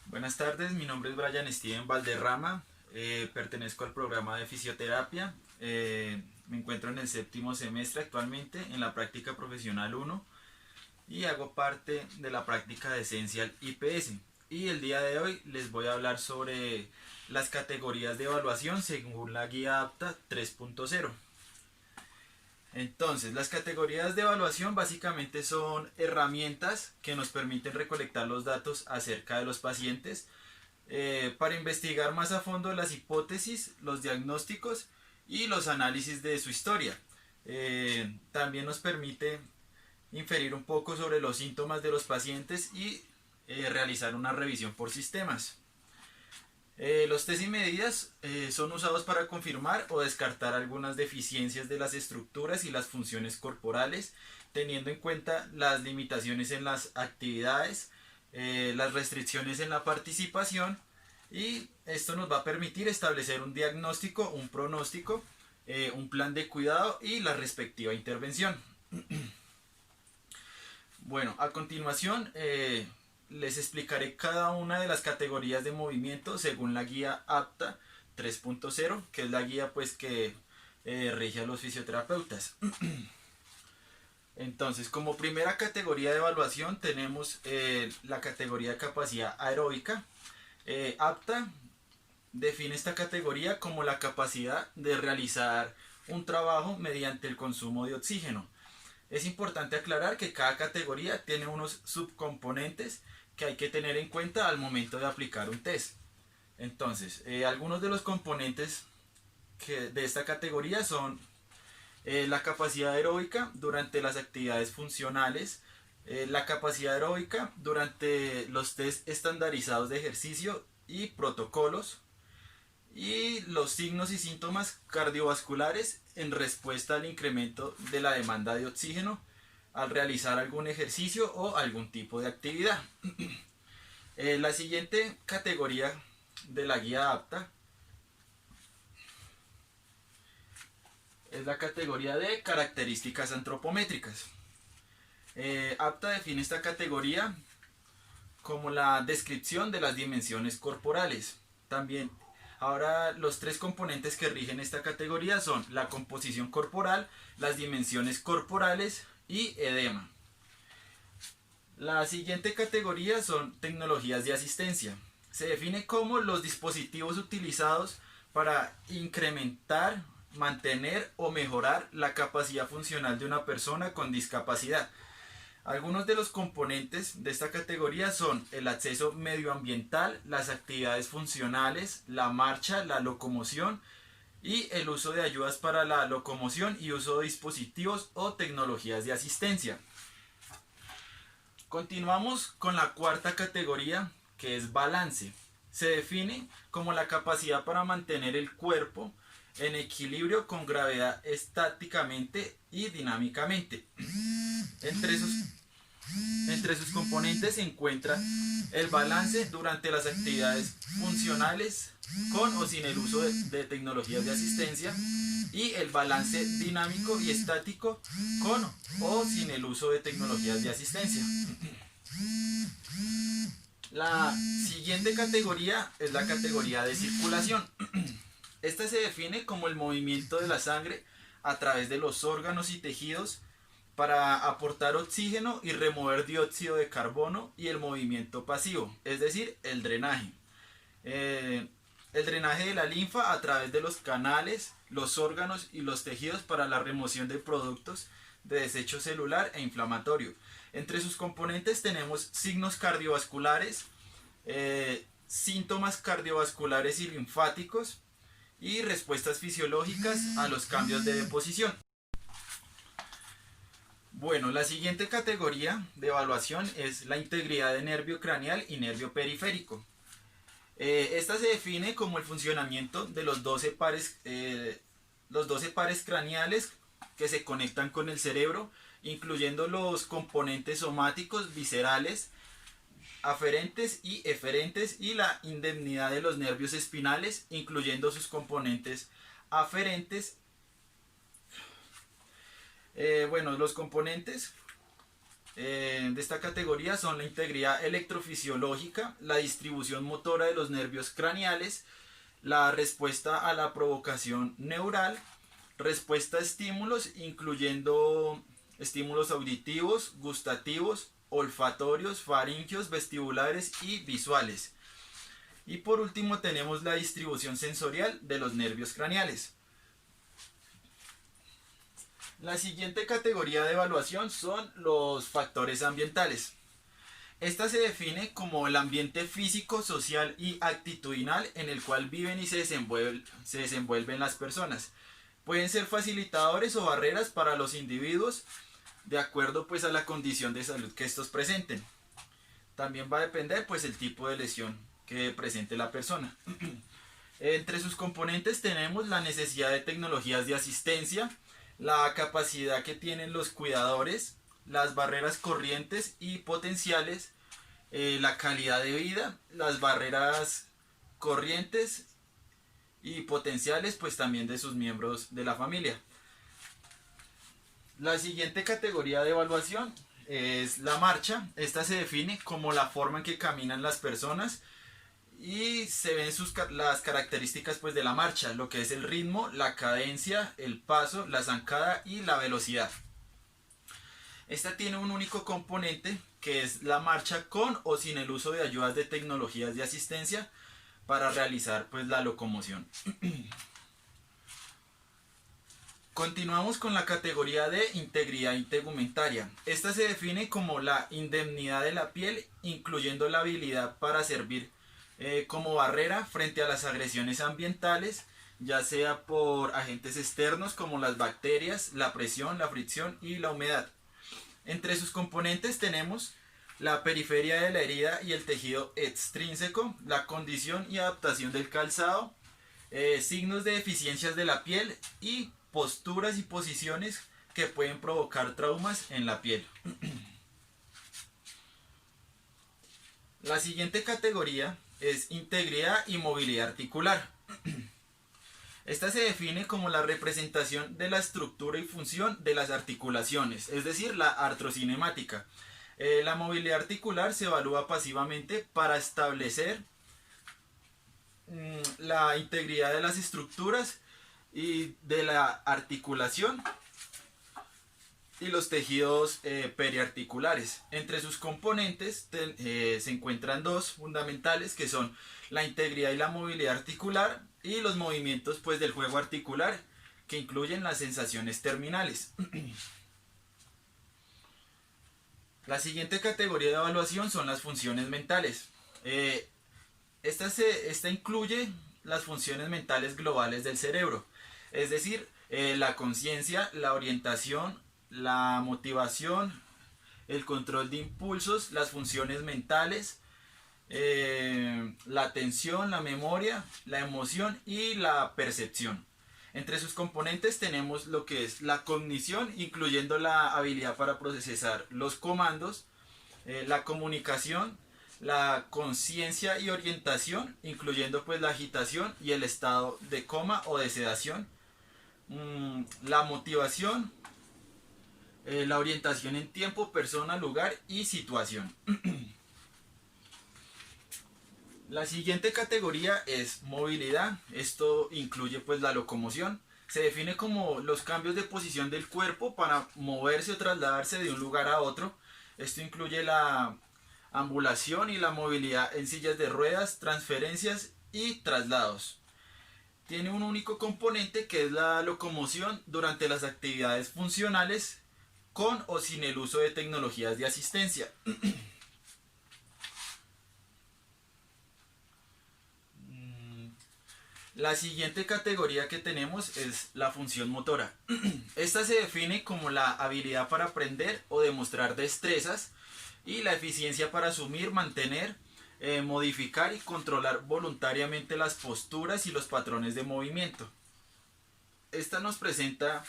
Buenas tardes, mi nombre es Brian Steven Valderrama, pertenezco al programa de fisioterapia, me encuentro en el séptimo semestre actualmente en la práctica profesional 1 y hago parte de la práctica de Essential IPS. Y el día de hoy les voy a hablar sobre las categorías de evaluación según la guía APTA 3.0. Entonces, las categorías de evaluación básicamente son herramientas que nos permiten recolectar los datos acerca de los pacientes para investigar más a fondo las hipótesis, los diagnósticos y los análisis de su historia. También nos permite inferir un poco sobre los síntomas de los pacientes y realizar una revisión por sistemas. Los test y medidas son usados para confirmar o descartar algunas deficiencias de las estructuras y las funciones corporales, teniendo en cuenta las limitaciones en las actividades, las restricciones en la participación, y esto nos va a permitir establecer un diagnóstico, un pronóstico, un plan de cuidado y la respectiva intervención. Bueno, a continuación les explicaré cada una de las categorías de movimiento según la guía APTA 3.0, que es la guía pues que rige a los fisioterapeutas. Entonces, como primera categoría de evaluación tenemos la categoría de capacidad aeróbica. APTA define esta categoría como la capacidad de realizar un trabajo mediante el consumo de oxígeno. Es importante aclarar que cada categoría tiene unos subcomponentes que hay que tener en cuenta al momento de aplicar un test. Entonces, algunos de los componentes de esta categoría son la capacidad aeróbica durante las actividades funcionales, la capacidad aeróbica durante los test estandarizados de ejercicio y protocolos, y los signos y síntomas cardiovasculares en respuesta al incremento de la demanda de oxígeno al realizar algún ejercicio o algún tipo de actividad. La siguiente categoría de la guía APTA es la categoría de características antropométricas. APTA define esta categoría como la descripción de las dimensiones corporales. También, ahora los tres componentes que rigen esta categoría son la composición corporal, las dimensiones corporales y edema. La siguiente categoría son tecnologías de asistencia. Se define como los dispositivos utilizados para incrementar, mantener o mejorar la capacidad funcional de una persona con discapacidad. Algunos de los componentes de esta categoría son el acceso medioambiental, las actividades funcionales, la marcha, la locomoción y el uso de ayudas para la locomoción y uso de dispositivos o tecnologías de asistencia. Continuamos con la cuarta categoría, que es balance. Se define como la capacidad para mantener el cuerpo en equilibrio con gravedad estáticamente y dinámicamente. Entre sus componentes se encuentra el balance durante las actividades funcionales con o sin el uso de tecnologías de asistencia, y el balance dinámico y estático con o sin el uso de tecnologías de asistencia. La siguiente categoría es la categoría de circulación. Esta se define como el movimiento de la sangre a través de los órganos y tejidos para aportar oxígeno y remover dióxido de carbono, y el movimiento pasivo, es decir, el drenaje. El drenaje de la linfa a través de los canales, los órganos y los tejidos para la remoción de productos de desecho celular e inflamatorio. Entre sus componentes tenemos signos cardiovasculares, síntomas cardiovasculares y linfáticos, y respuestas fisiológicas a los cambios de deposición. Bueno, la siguiente categoría de evaluación es la integridad de nervio craneal y nervio periférico. Esta se define como el funcionamiento de los 12 pares craneales que se conectan con el cerebro, incluyendo los componentes somáticos, viscerales, aferentes y eferentes, y la indemnidad de los nervios espinales, incluyendo sus componentes aferentes. Bueno, los componentes de esta categoría son la integridad electrofisiológica, la distribución motora de los nervios craneales, la respuesta a la provocación neural, respuesta a estímulos, incluyendo estímulos auditivos, gustativos, olfatorios, faríngeos, vestibulares y visuales. Y por último tenemos la distribución sensorial de los nervios craneales. La siguiente categoría de evaluación son los factores ambientales. Esta se define como el ambiente físico, social y actitudinal en el cual viven y se desenvuelven las personas. Pueden ser facilitadores o barreras para los individuos de acuerdo pues a la condición de salud que estos presenten. También va a depender pues el tipo de lesión que presente la persona. Entre sus componentes tenemos la necesidad de tecnologías de asistencia, la capacidad que tienen los cuidadores, las barreras corrientes y potenciales, la calidad de vida, las barreras corrientes y potenciales pues también de sus miembros de la familia. La siguiente categoría de evaluación es la marcha. Esta se define como la forma en que caminan las personas y se ven las características pues de la marcha, lo que es el ritmo, la cadencia, el paso, la zancada y la velocidad. Esta tiene un único componente que es la marcha con o sin el uso de ayudas de tecnologías de asistencia para realizar pues la locomoción. Continuamos con la categoría de integridad integumentaria. Esta se define como la indemnidad de la piel, incluyendo la habilidad para servir como barrera frente a las agresiones ambientales, ya sea por agentes externos como las bacterias, la presión, la fricción y la humedad. Entre sus componentes tenemos la periferia de la herida y el tejido extrínseco, la condición y adaptación del calzado, signos de deficiencias de la piel y posturas y posiciones que pueden provocar traumas en la piel. La siguiente categoría es integridad y movilidad articular. Esta se define como la representación de la estructura y función de las articulaciones, es decir, la artrocinemática. La movilidad articular se evalúa pasivamente para establecer la integridad de las estructuras y de la articulación y los tejidos periarticulares. Entre sus componentes se encuentran dos fundamentales que son la integridad y la movilidad articular y los movimientos pues del juego articular que incluyen las sensaciones terminales. La siguiente categoría de evaluación son las funciones mentales. Esta incluye las funciones mentales globales del cerebro, es decir, la conciencia, la orientación, la motivación, el control de impulsos, las funciones mentales, la atención, la memoria, la emoción y la percepción. Entre sus componentes tenemos lo que es la cognición, incluyendo la habilidad para procesar los comandos, la comunicación, la conciencia y orientación, incluyendo pues la agitación y el estado de coma o de sedación, la motivación, la orientación en tiempo, persona, lugar y situación. La siguiente categoría es movilidad. Esto incluye pues la locomoción. Se define como los cambios de posición del cuerpo para moverse o trasladarse de un lugar a otro. Esto incluye la ambulación y la movilidad en sillas de ruedas, transferencias y traslados. Tiene un único componente que es la locomoción durante las actividades funcionales con o sin el uso de tecnologías de asistencia. La siguiente categoría que tenemos es la función motora. Esta se define como la habilidad para aprender o demostrar destrezas y la eficiencia para asumir, mantener, modificar y controlar voluntariamente las posturas y los patrones de movimiento. Esta nos presenta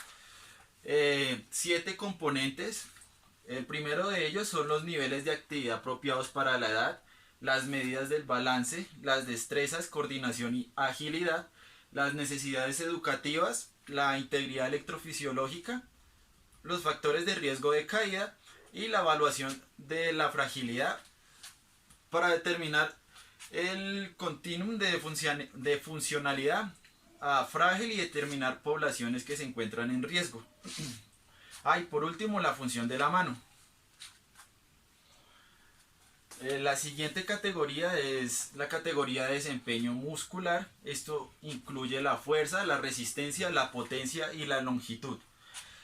7 componentes. El primero de ellos son los niveles de actividad apropiados para la edad, las medidas del balance, las destrezas, coordinación y agilidad, las necesidades educativas, la integridad electrofisiológica, los factores de riesgo de caída y la evaluación de la fragilidad para determinar el continuum de funcionalidad frágil y determinar poblaciones que se encuentran en riesgo. Y por último, la función de la mano. La siguiente categoría es la categoría de desempeño muscular. Esto incluye la fuerza, la resistencia, la potencia y la longitud.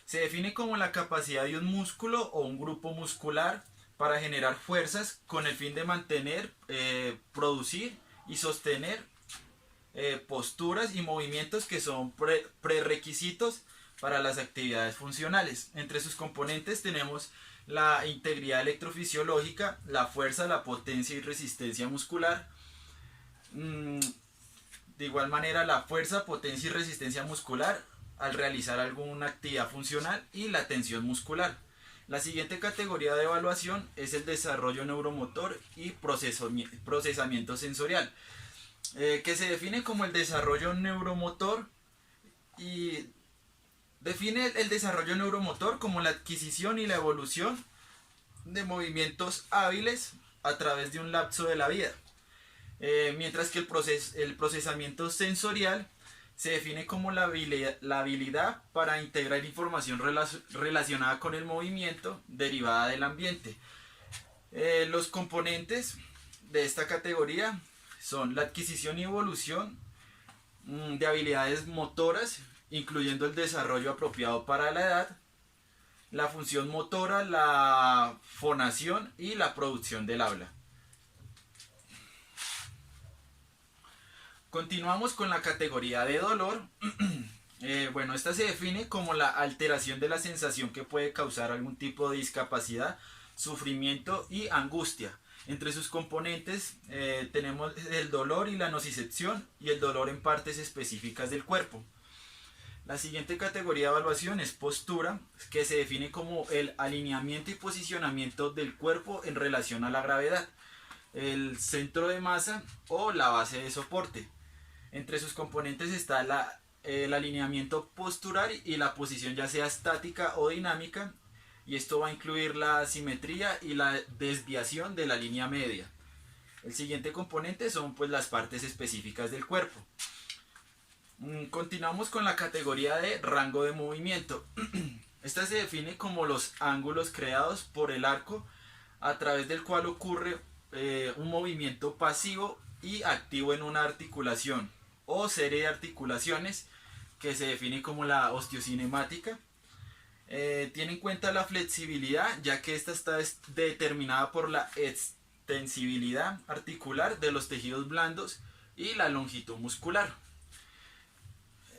Se define como la capacidad de un músculo o un grupo muscular para generar fuerzas con el fin de mantener, producir y sostener posturas y movimientos que son prerequisitos para las actividades funcionales. Entre sus componentes tenemos la integridad electrofisiológica, la fuerza, la potencia y resistencia muscular. De igual manera, la fuerza, potencia y resistencia muscular al realizar alguna actividad funcional y la tensión muscular. La siguiente categoría de evaluación es el desarrollo neuromotor y procesamiento sensorial, que se define como el desarrollo neuromotor y define el desarrollo neuromotor como la adquisición y la evolución de movimientos hábiles a través de un lapso de la vida. Mientras que el procesamiento sensorial se define como la habilidad para integrar información relacionada con el movimiento derivada del ambiente. Los componentes de esta categoría son la adquisición y evolución de habilidades motoras, incluyendo el desarrollo apropiado para la edad, la función motora, la fonación y la producción del habla. Continuamos con la categoría de dolor. Bueno, esta se define como la alteración de la sensación que puede causar algún tipo de discapacidad, sufrimiento y angustia. Entre sus componentes tenemos el dolor y la nocicepción y el dolor en partes específicas del cuerpo. La siguiente categoría de evaluación es postura, que se define como el alineamiento y posicionamiento del cuerpo en relación a la gravedad, el centro de masa o la base de soporte. Entre sus componentes está el alineamiento postural y la posición ya sea estática o dinámica, y esto va a incluir la simetría y la desviación de la línea media. El siguiente componente son pues las partes específicas del cuerpo. Continuamos con la categoría de rango de movimiento. Esta se define como los ángulos creados por el arco a través del cual ocurre un movimiento pasivo y activo en una articulación o serie de articulaciones, que se define como la osteocinemática. Tiene en cuenta la flexibilidad, ya que esta está determinada por la extensibilidad articular de los tejidos blandos y la longitud muscular.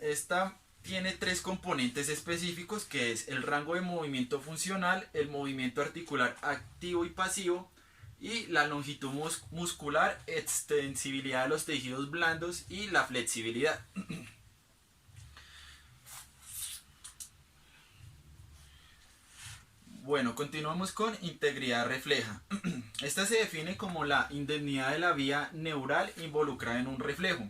Esta tiene tres componentes específicos, que es el rango de movimiento funcional, el movimiento articular activo y pasivo, y la longitud muscular, extensibilidad de los tejidos blandos y la flexibilidad. Bueno, continuamos con integridad refleja. Esta se define como la indemnidad de la vía neural involucrada en un reflejo.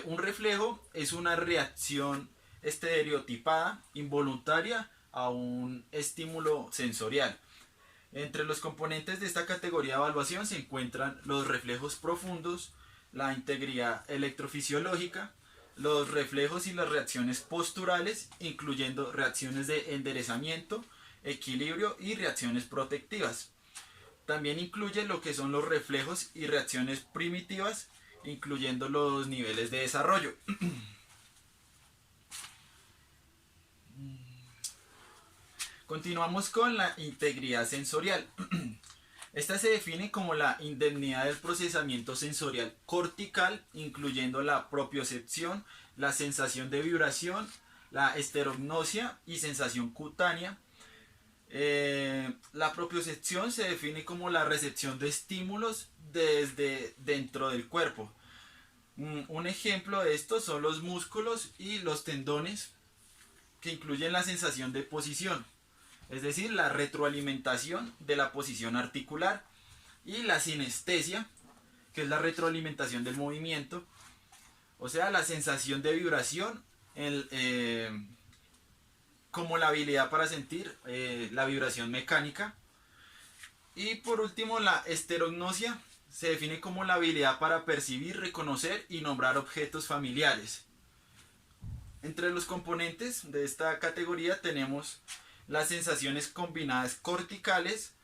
Un reflejo es una reacción estereotipada, involuntaria a un estímulo sensorial. Entre los componentes de esta categoría de evaluación se encuentran los reflejos profundos, la integridad electrofisiológica, los reflejos y las reacciones posturales, incluyendo reacciones de enderezamiento, equilibrio y reacciones protectivas. También incluye lo que son los reflejos y reacciones primitivas, incluyendo los niveles de desarrollo. Continuamos con la integridad sensorial. Esta se define como la indemnidad del procesamiento sensorial cortical, incluyendo la propiocepción, la sensación de vibración, la esterognosia y sensación cutánea. La propiocepción se define como la recepción de estímulos desde dentro del cuerpo. Un ejemplo de esto son los músculos y los tendones, que incluyen la sensación de posición, es decir, la retroalimentación de la posición articular, y la sinestesia, que es la retroalimentación del movimiento, o sea, la sensación de vibración, como la habilidad para sentir la vibración mecánica, Y por último, la esterognosia se define como la habilidad para percibir, reconocer y nombrar objetos familiares. Entre los componentes de esta categoría tenemos las sensaciones combinadas corticales,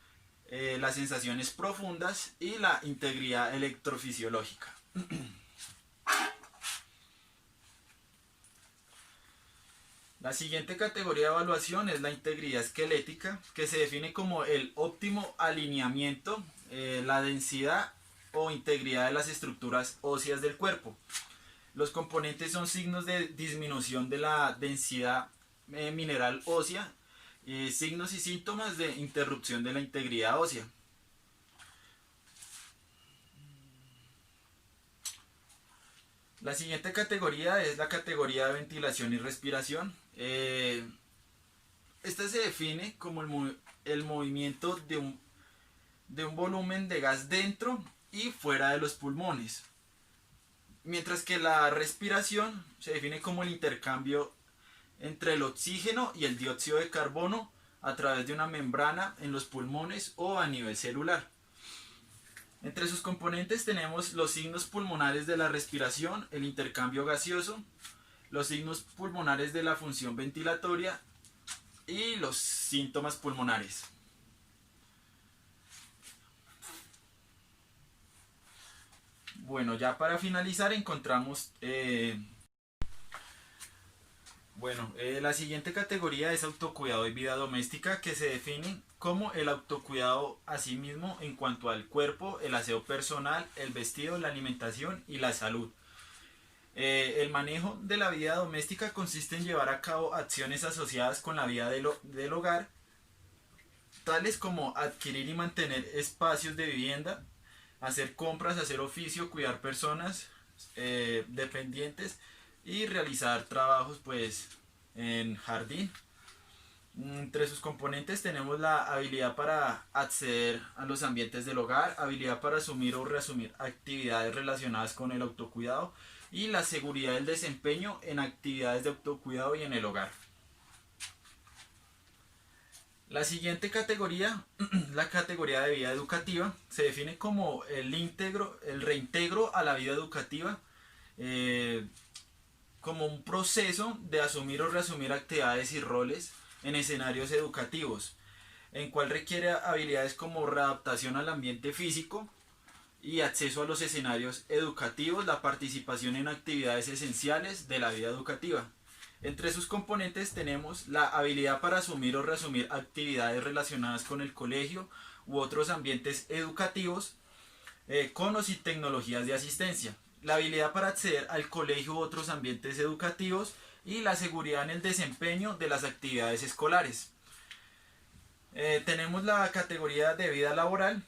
las sensaciones profundas y la integridad electrofisiológica. La siguiente categoría de evaluación es la integridad esquelética, que se define como el óptimo alineamiento, la densidad o integridad de las estructuras óseas del cuerpo. Los componentes son signos de disminución de la densidad mineral ósea, signos y síntomas de interrupción de la integridad ósea. La siguiente categoría es la categoría de ventilación y respiración. Esta se define como el movimiento de un volumen de gas dentro y fuera de los pulmones. Mientras que la respiración se define como el intercambio entre el oxígeno y el dióxido de carbono a través de una membrana en los pulmones o a nivel celular. Entre sus componentes tenemos los signos pulmonares de la respiración, el intercambio gaseoso, los signos pulmonares de la función ventilatoria y los síntomas pulmonares. Bueno, ya para finalizar encontramos la siguiente categoría es autocuidado y vida doméstica, que se define como el autocuidado a sí mismo en cuanto al cuerpo, el aseo personal, el vestido, la alimentación y la salud. El manejo de la vida doméstica consiste en llevar a cabo acciones asociadas con la vida del hogar, tales como adquirir y mantener espacios de vivienda, hacer compras, hacer oficio, cuidar personas dependientes y realizar trabajos pues en jardín. Entre sus componentes tenemos la habilidad para acceder a los ambientes del hogar, habilidad para asumir o reasumir actividades relacionadas con el autocuidado y la seguridad del desempeño en actividades de autocuidado y en el hogar. La siguiente categoría, la categoría de vida educativa, se define como el reintegro a la vida educativa, como un proceso de asumir o reasumir actividades y roles en escenarios educativos, en cual requiere habilidades como readaptación al ambiente físico y acceso a los escenarios educativos, la participación en actividades esenciales de la vida educativa. Entre sus componentes tenemos la habilidad para asumir o reasumir actividades relacionadas con el colegio u otros ambientes educativos, con o sin tecnologías de asistencia, la habilidad para acceder al colegio u otros ambientes educativos y la seguridad en el desempeño de las actividades escolares. Tenemos la categoría de vida laboral.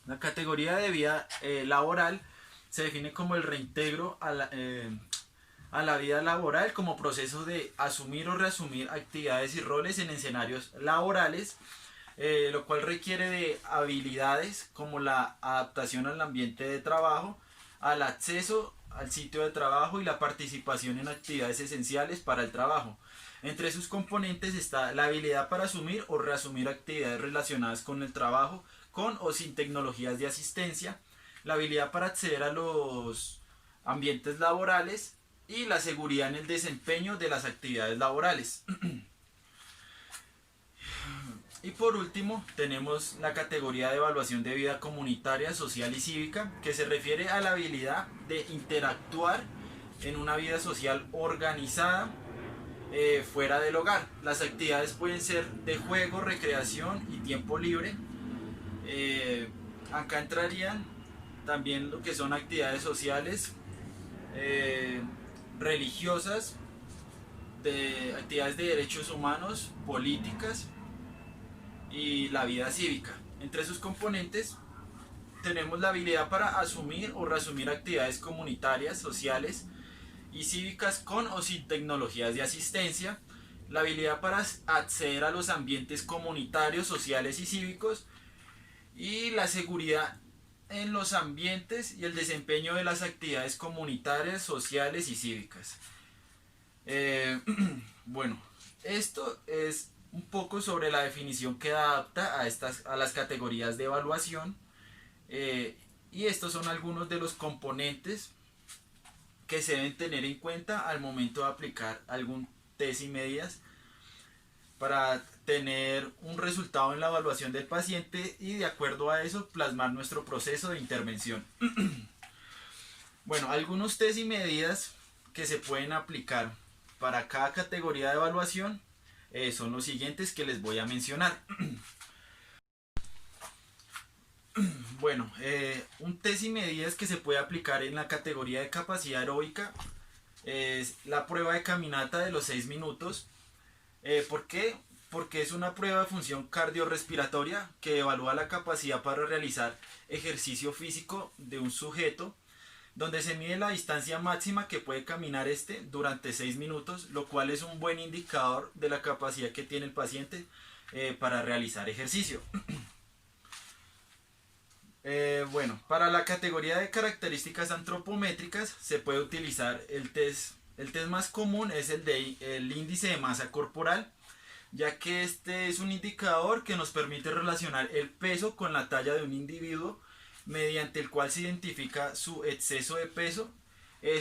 La categoría de vida laboral se define como el reintegro a la vida laboral como proceso de asumir o reasumir actividades y roles en escenarios laborales, lo cual requiere de habilidades como la adaptación al ambiente de trabajo, al acceso al sitio de trabajo y la participación en actividades esenciales para el trabajo. Entre sus componentes está la habilidad para asumir o reasumir actividades relacionadas con el trabajo, con o sin tecnologías de asistencia, la habilidad para acceder a los ambientes laborales y la seguridad en el desempeño de las actividades laborales. Y por último tenemos la categoría de evaluación de vida comunitaria, social y cívica, que se refiere a la habilidad de interactuar en una vida social organizada fuera del hogar. Las actividades pueden ser de juego, recreación y tiempo libre. Acá entrarían también lo que son actividades sociales, religiosas, de actividades de derechos humanos, políticas y la vida cívica. Entre sus componentes tenemos la habilidad para asumir o reasumir actividades comunitarias, sociales y cívicas con o sin tecnologías de asistencia, la habilidad para acceder a los ambientes comunitarios, sociales y cívicos y la seguridad en los ambientes y el desempeño de las actividades comunitarias, sociales y cívicas. Bueno, esto es un poco sobre la definición que adapta a las categorías de evaluación, y estos son algunos de los componentes que se deben tener en cuenta al momento de aplicar algún test y medidas para tener un resultado en la evaluación del paciente y de acuerdo a eso plasmar nuestro proceso de intervención. Bueno, algunos test y medidas que se pueden aplicar para cada categoría de evaluación son los siguientes que les voy a mencionar. Bueno, un test y medidas que se puede aplicar en la categoría de capacidad aeróbica es la prueba de caminata de los 6 minutos. ¿Por qué? Porque es una prueba de función cardiorrespiratoria que evalúa la capacidad para realizar ejercicio físico de un sujeto, donde se mide la distancia máxima que puede caminar durante 6 minutos, lo cual es un buen indicador de la capacidad que tiene el paciente para realizar ejercicio. Bueno, para la categoría de características antropométricas se puede utilizar el test más común es el índice de masa corporal, ya que este es un indicador que nos permite relacionar el peso con la talla de un individuo, mediante el cual se identifica su exceso de peso.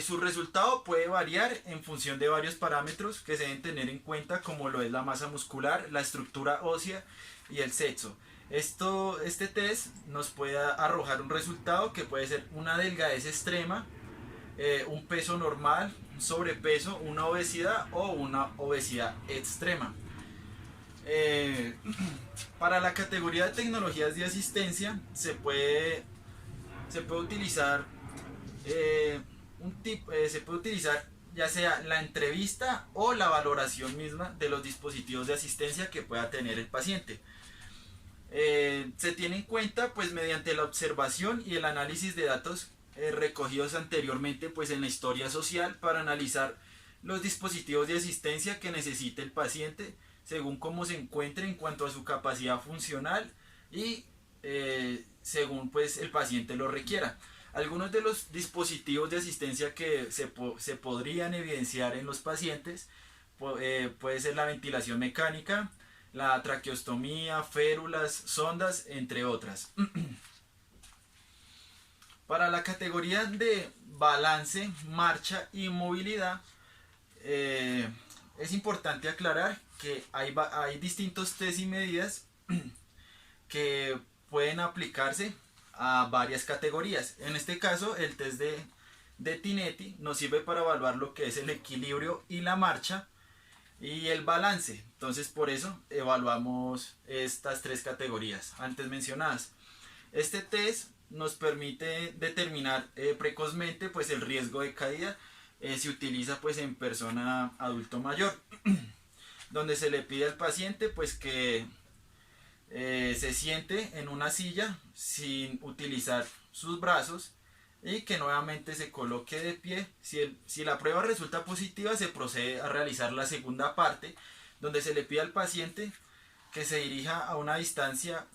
Su resultado puede variar en función de varios parámetros que se deben tener en cuenta, como lo es la masa muscular, la estructura ósea y el sexo. Este test nos puede arrojar un resultado que puede ser una delgadez extrema, un peso normal, un sobrepeso, una obesidad o una obesidad extrema. Para la categoría de tecnologías de asistencia se puede utilizar se puede utilizar ya sea la entrevista o la valoración misma de los dispositivos de asistencia que pueda tener el paciente. Se tiene en cuenta pues mediante la observación y el análisis de datos recogidos anteriormente pues en la historia social para analizar los dispositivos de asistencia que necesite el paciente según cómo se encuentre en cuanto a su capacidad funcional y según pues el paciente lo requiera. Algunos de los dispositivos de asistencia que se podrían evidenciar en los pacientes puede ser la ventilación mecánica, la traqueostomía, férulas, sondas, entre otras. Para la categoría de balance, marcha y movilidad, es importante aclarar que hay distintos test y medidas que pueden aplicarse a varias categorías. En este caso, el test de Tinetti nos sirve para evaluar lo que es el equilibrio y la marcha y el balance. Entonces, por eso evaluamos estas tres categorías antes mencionadas. Este test nos permite determinar precozmente pues el riesgo de caída. Se utiliza pues en persona adulto mayor, donde se le pide al paciente pues que se siente en una silla sin utilizar sus brazos y que nuevamente se coloque de pie. Si la prueba resulta positiva, se procede a realizar la segunda parte, donde se le pide al paciente que se dirija a una distancia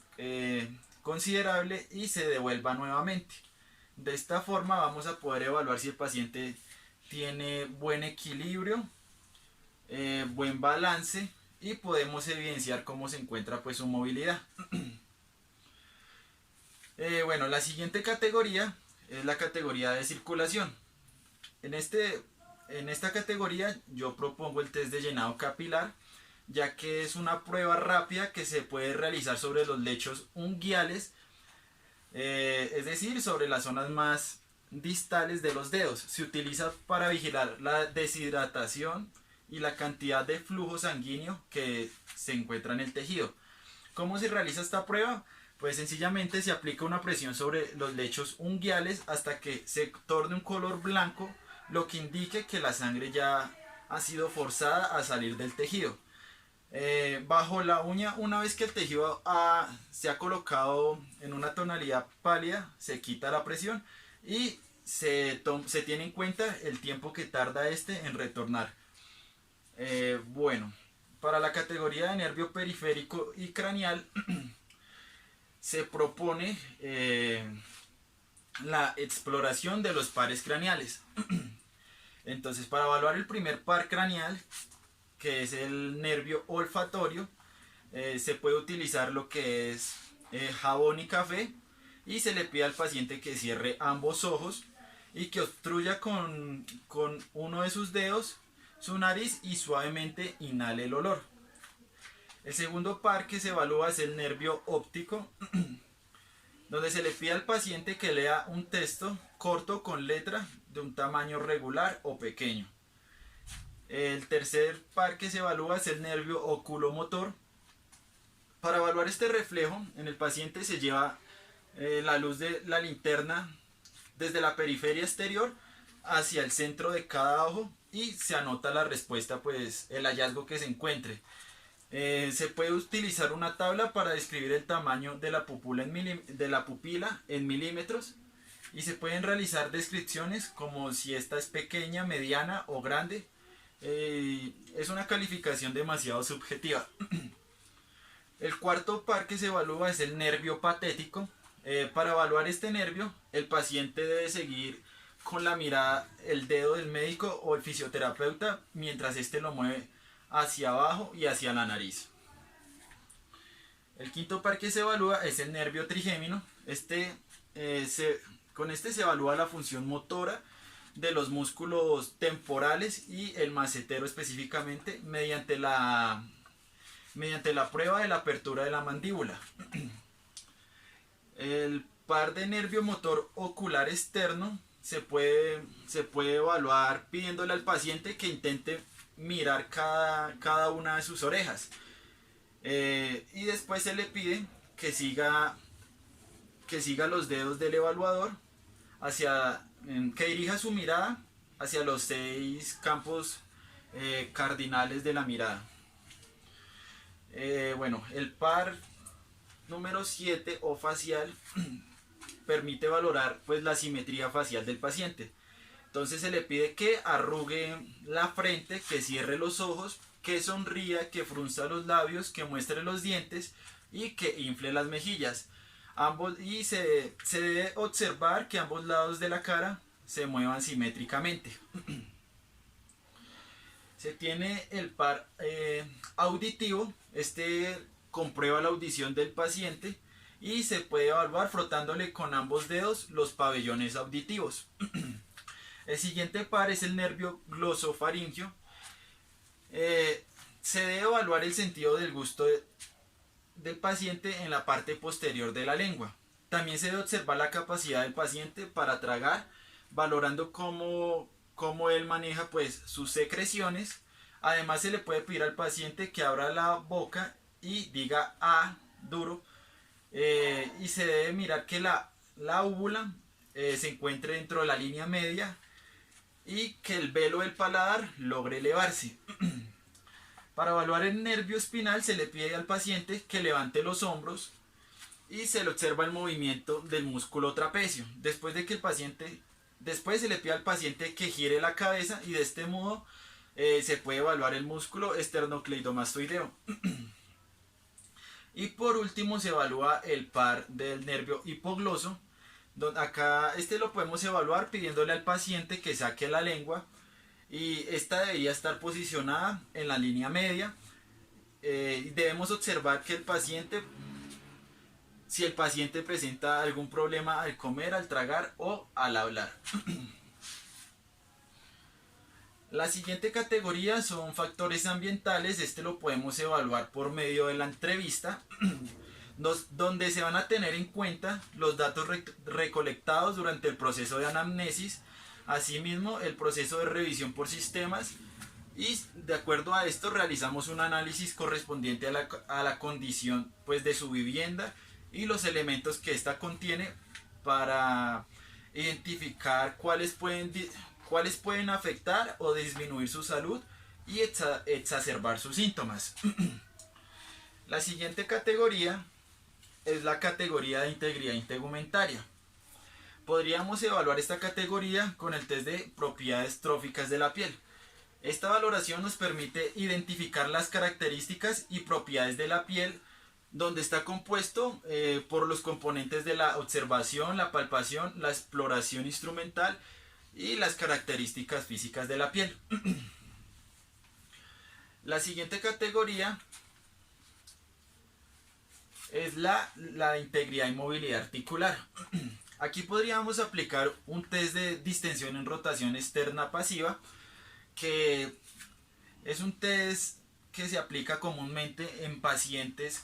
considerable y se devuelva nuevamente. De esta forma vamos a poder evaluar si el paciente tiene buen equilibrio, buen balance, y podemos evidenciar cómo se encuentra pues su movilidad. Bueno, la siguiente categoría es la categoría de circulación. En esta categoría yo propongo el test de llenado capilar, ya que es una prueba rápida que se puede realizar sobre los lechos unguiales, es decir, sobre las zonas más distales de los dedos. Se utiliza para vigilar la deshidratación y la cantidad de flujo sanguíneo que se encuentra en el tejido. ¿Cómo se realiza esta prueba? Pues sencillamente se aplica una presión sobre los lechos unguiales hasta que se torne un color blanco, lo que indique que la sangre ya ha sido forzada a salir del tejido. Bajo la uña, una vez que el tejido se ha colocado en una tonalidad pálida, se quita la presión y se tiene en cuenta el tiempo que tarda en retornar. Bueno, para la categoría de nervio periférico y craneal se propone la exploración de los pares craneales. Entonces, para evaluar el primer par craneal, que es el nervio olfatorio, Se puede utilizar lo que es jabón y café y se le pide al paciente que cierre ambos ojos y que obstruya con uno de sus dedos su nariz y suavemente inhale el olor. El segundo par que se evalúa es el nervio óptico, donde se le pide al paciente que lea un texto corto con letra de un tamaño regular o pequeño. El tercer par que se evalúa es el nervio oculomotor. Para evaluar este reflejo, en el paciente se lleva la luz de la linterna desde la periferia exterior hacia el centro de cada ojo y se anota la respuesta, pues el hallazgo que se encuentre. Se puede utilizar una tabla para describir el tamaño de la pupila en milímetros y se pueden realizar descripciones como si esta es pequeña, mediana o grande. Es una calificación demasiado subjetiva. El cuarto par que se evalúa es el nervio patético. Para evaluar este nervio, el paciente debe seguir con la mirada el dedo del médico o el fisioterapeuta mientras éste lo mueve hacia abajo y hacia la nariz. El quinto par que se evalúa es el nervio trigémino. Con este se evalúa la función motora de los músculos temporales y el macetero específicamente mediante la prueba de la apertura de la mandíbula. El par de nervio motor ocular externo se puede evaluar pidiéndole al paciente que intente mirar cada una de sus orejas. Y después se le pide que siga los dedos del evaluador que dirija su mirada hacia los 6 campos cardinales de la mirada. Bueno, el par número 7 o facial permite valorar pues la simetría facial del paciente. Entonces se le pide que arrugue la frente, que cierre los ojos, que sonría, que frunza los labios, que muestre los dientes y que infle las mejillas. Y se debe observar que ambos lados de la cara se muevan simétricamente. Se tiene el par auditivo. Este comprueba la audición del paciente y se puede evaluar frotándole con ambos dedos los pabellones auditivos. El siguiente par es el nervio glosofaringio. Se debe evaluar el sentido del gusto del paciente en la parte posterior de la lengua. También se debe observar la capacidad del paciente para tragar, valorando cómo él maneja pues sus secreciones. Además se le puede pedir al paciente que abra la boca y diga "ah" duro, y se debe mirar que la úvula se encuentre dentro de la línea media y que el velo del paladar logre elevarse. Para evaluar el nervio espinal se le pide al paciente que levante los hombros y se le observa el movimiento del músculo trapecio. Después se le pide al paciente que gire la cabeza y de este modo se puede evaluar el músculo esternocleidomastoideo. Y por último se evalúa el par del nervio hipogloso. Acá lo podemos evaluar pidiéndole al paciente que saque la lengua y esta debería estar posicionada en la línea media. Debemos observar que si el paciente presenta algún problema al comer, al tragar o al hablar. La siguiente categoría son factores ambientales. Lo podemos evaluar por medio de la entrevista, donde se van a tener en cuenta los datos recolectados durante el proceso de anamnesis, asimismo el proceso de revisión por sistemas, y de acuerdo a esto realizamos un análisis correspondiente a la condición pues, de su vivienda y los elementos que ésta contiene para identificar cuáles pueden afectar o disminuir su salud y exacerbar sus síntomas. La siguiente categoría es la categoría de integridad integumentaria. Podríamos evaluar esta categoría con el test de propiedades tróficas de la piel. Esta valoración nos permite identificar las características y propiedades de la piel, donde está compuesto por los componentes de la observación, la palpación, la exploración instrumental y las características físicas de la piel. La siguiente categoría es la integridad y movilidad articular. Aquí podríamos aplicar un test de distensión en rotación externa pasiva, que es un test que se aplica comúnmente en pacientes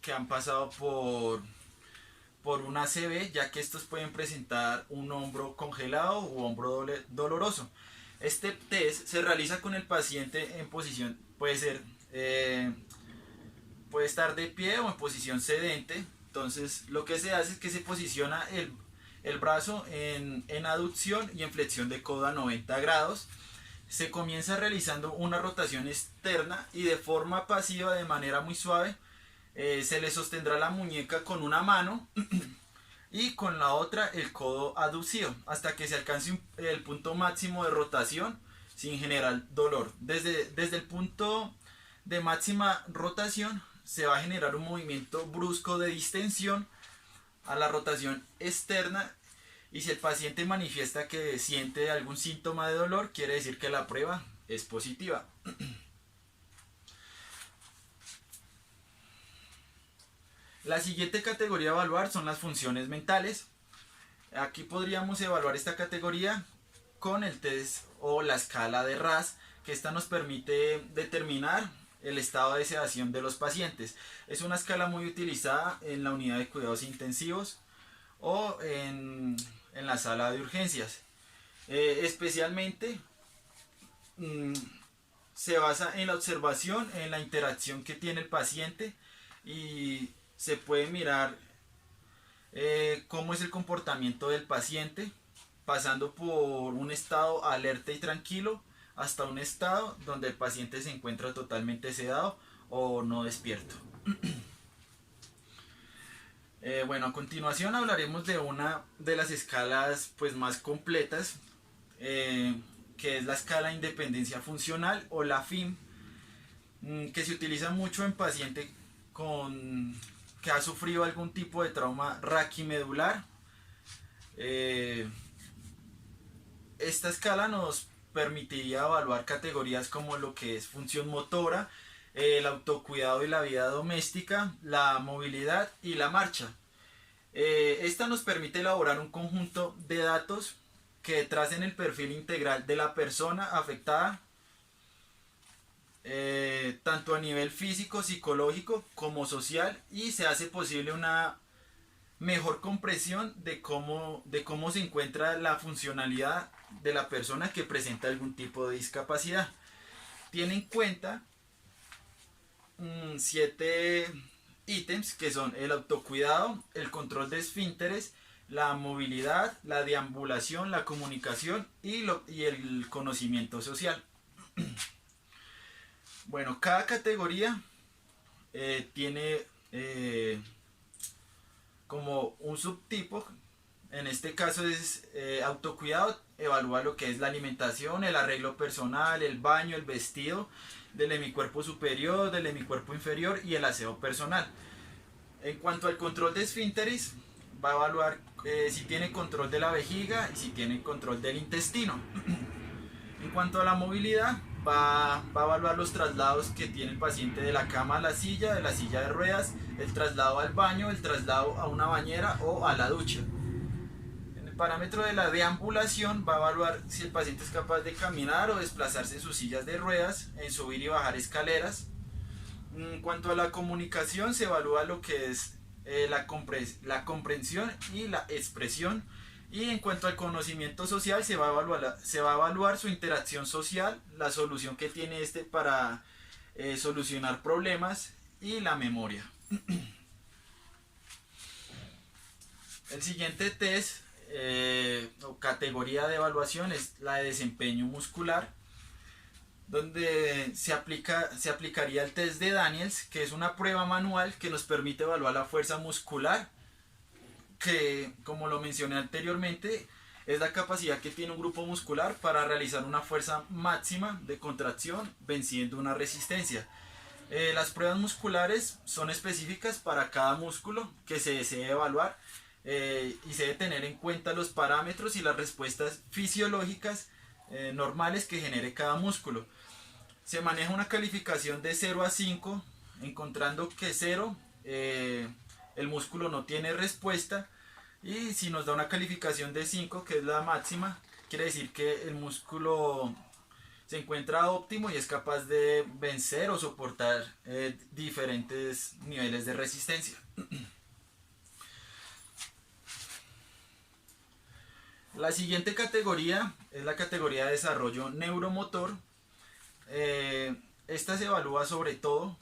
que han pasado por una ACV, ya que estos pueden presentar un hombro congelado u hombro doloroso. Este test se realiza con el paciente en posición, puede estar de pie o en posición sedente. Entonces lo que se hace es que se posiciona el brazo en aducción y en flexión de codo a 90 grados. Se comienza realizando una rotación externa y de forma pasiva, de manera muy suave, se le sostendrá la muñeca con una mano y con la otra el codo aducido hasta que se alcance el punto máximo de rotación sin generar dolor. Desde el punto de máxima rotación se va a generar un movimiento brusco de distensión a la rotación externa, y si el paciente manifiesta que siente algún síntoma de dolor, quiere decir que la prueba es positiva. La siguiente categoría a evaluar son las funciones mentales. Aquí podríamos evaluar esta categoría con el test o la escala de RAS, que esta nos permite determinar el estado de sedación de los pacientes. Es una escala muy utilizada en la unidad de cuidados intensivos o en la sala de urgencias. Especialmente se basa en la observación, en la interacción que tiene el paciente, y se puede mirar cómo es el comportamiento del paciente, pasando por un estado alerta y tranquilo hasta un estado donde el paciente se encuentra totalmente sedado o no despierto. Bueno, a continuación hablaremos de una de las escalas pues más completas, que es la escala de independencia funcional o la FIM, que se utiliza mucho en pacientes que ha sufrido algún tipo de trauma raquimedular. Esta escala nos permitiría evaluar categorías como lo que es función motora, el autocuidado y la vida doméstica, la movilidad y la marcha. Esta nos permite elaborar un conjunto de datos que tracen el perfil integral de la persona afectada, tanto a nivel físico, psicológico como social, y se hace posible una mejor comprensión de cómo se encuentra la funcionalidad de la persona que presenta algún tipo de discapacidad. Tiene en cuenta 7 ítems, que son el autocuidado, el control de esfínteres, la movilidad, la deambulación, la comunicación y el conocimiento social. Bueno, cada categoría tiene como un subtipo. En este caso es autocuidado, evalúa lo que es la alimentación, el arreglo personal, el baño, el vestido del hemicuerpo superior, del hemicuerpo inferior y el aseo personal. En cuanto al control de esfínteres, va a evaluar si tiene control de la vejiga y si tiene control del intestino. En cuanto a la movilidad, va a evaluar los traslados que tiene el paciente de la cama a la silla, de la silla de ruedas, el traslado al baño, el traslado a una bañera o a la ducha. En el parámetro de la deambulación, va a evaluar si el paciente es capaz de caminar o desplazarse en sus sillas de ruedas, en subir y bajar escaleras. En cuanto a la comunicación, se evalúa lo que es la comprensión y la expresión. Y en cuanto al conocimiento social, se va a evaluar su interacción social, la solución que tiene para solucionar problemas, y la memoria. El siguiente test o categoría de evaluación es la de desempeño muscular, donde se aplicaría el test de Daniels, que es una prueba manual que nos permite evaluar la fuerza muscular, que, como lo mencioné anteriormente, es la capacidad que tiene un grupo muscular para realizar una fuerza máxima de contracción venciendo una resistencia. Las pruebas musculares son específicas para cada músculo que se desee evaluar, y se debe tener en cuenta los parámetros y las respuestas fisiológicas normales que genere cada músculo. Se maneja una calificación de 0 a 5, encontrando que 0 el músculo no tiene respuesta, y si nos da una calificación de 5, que es la máxima, quiere decir que el músculo se encuentra óptimo y es capaz de vencer o soportar diferentes niveles de resistencia. La siguiente categoría es la categoría de desarrollo neuromotor. Esta se evalúa sobre todo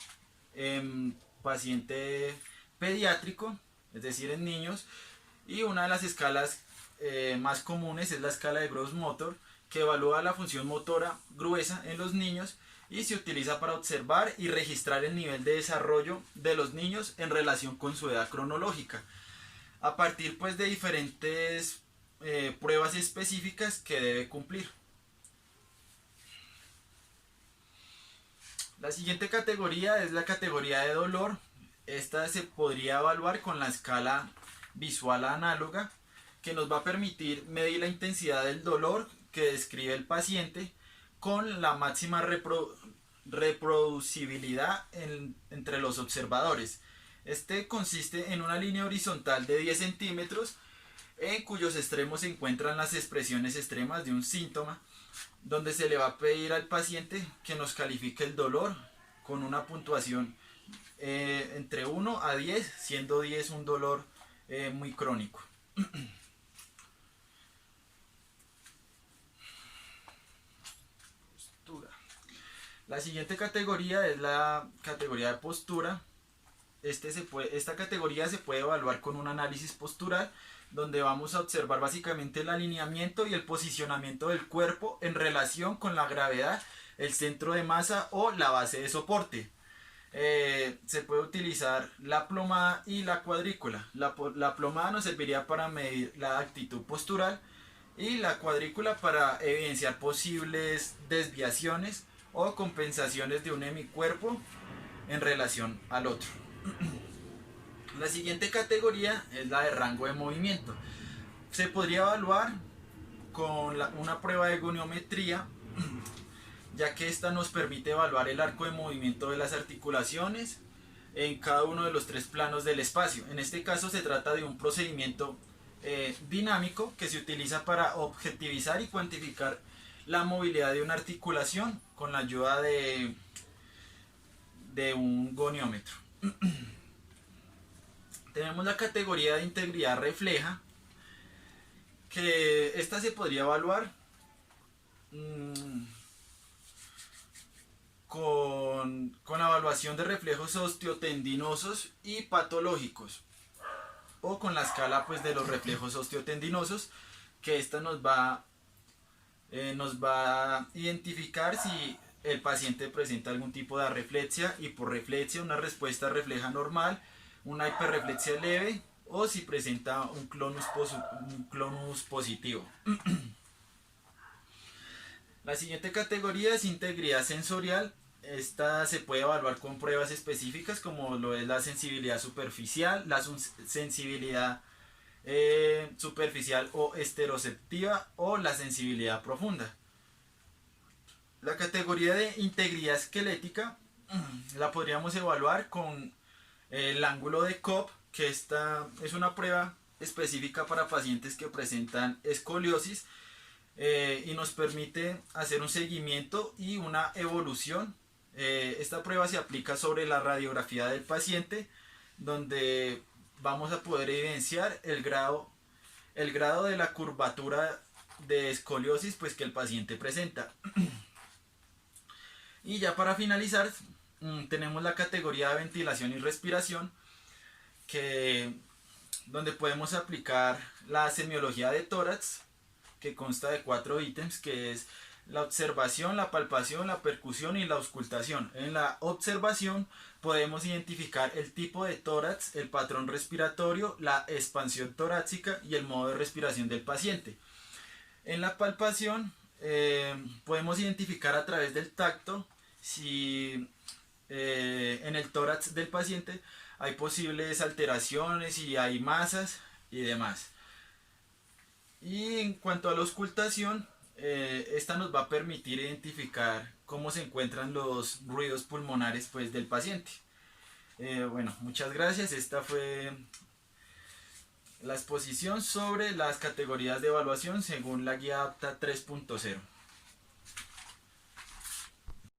en paciente pediátrico, es decir, en niños, y una de las escalas más comunes es la escala de Gross Motor, que evalúa la función motora gruesa en los niños y se utiliza para observar y registrar el nivel de desarrollo de los niños en relación con su edad cronológica, a partir pues de diferentes pruebas específicas que debe cumplir. La siguiente categoría es la categoría de dolor. Esta se podría evaluar con la escala visual análoga, que nos va a permitir medir la intensidad del dolor que describe el paciente con la máxima reproducibilidad entre los observadores. Este consiste en una línea horizontal de 10 centímetros en cuyos extremos se encuentran las expresiones extremas de un síntoma, donde se le va a pedir al paciente que nos califique el dolor con una puntuación entre 1 a 10, siendo 10 un dolor muy crónico. La siguiente categoría es la categoría de postura. Esta categoría se puede evaluar con un análisis postural, donde vamos a observar básicamente el alineamiento y el posicionamiento del cuerpo en relación con la gravedad, el centro de masa o la base de soporte. Se puede utilizar la plomada y la cuadrícula. La plomada nos serviría para medir la actitud postural y la cuadrícula para evidenciar posibles desviaciones o compensaciones de un hemicuerpo en relación al otro. La siguiente categoría es la de rango de movimiento. Se podría evaluar con una prueba de goniometría, ya que esta nos permite evaluar el arco de movimiento de las articulaciones en cada uno de los 3 planos del espacio. En este caso se trata de un procedimiento dinámico que se utiliza para objetivizar y cuantificar la movilidad de una articulación con la ayuda de un goniómetro. Tenemos la categoría de integridad refleja, que esta se podría evaluar con evaluación de reflejos osteotendinosos y patológicos, o con la escala pues de los reflejos osteotendinosos, que esta nos va a identificar si el paciente presenta algún tipo de arreflexia, hiporreflexia, una respuesta refleja normal, una hiperreflexia leve, o si presenta un clonus positivo. La siguiente categoría es integridad sensorial. Esta se puede evaluar con pruebas específicas como lo es la sensibilidad superficial, la sensibilidad superficial o esteroceptiva, o la sensibilidad profunda. La categoría de integridad esquelética la podríamos evaluar con el ángulo de Cobb, que esta es una prueba específica para pacientes que presentan escoliosis, y nos permite hacer un seguimiento y una evolución. Esta prueba se aplica sobre la radiografía del paciente, donde vamos a poder evidenciar el grado de la curvatura de escoliosis pues, que el paciente presenta. Y ya para finalizar, tenemos la categoría de ventilación y respiración, donde podemos aplicar la semiología de tórax, que consta de 4 ítems, que es la observación, la palpación, la percusión y la auscultación. En la observación podemos identificar el tipo de tórax, el patrón respiratorio, la expansión torácica y el modo de respiración del paciente. En la palpación podemos identificar a través del tacto si en el tórax del paciente hay posibles alteraciones, si hay masas y demás. Y en cuanto a la auscultación, esta nos va a permitir identificar cómo se encuentran los ruidos pulmonares pues, del paciente. Bueno, muchas gracias. Esta fue la exposición sobre las categorías de evaluación según la guía APTA 3.0.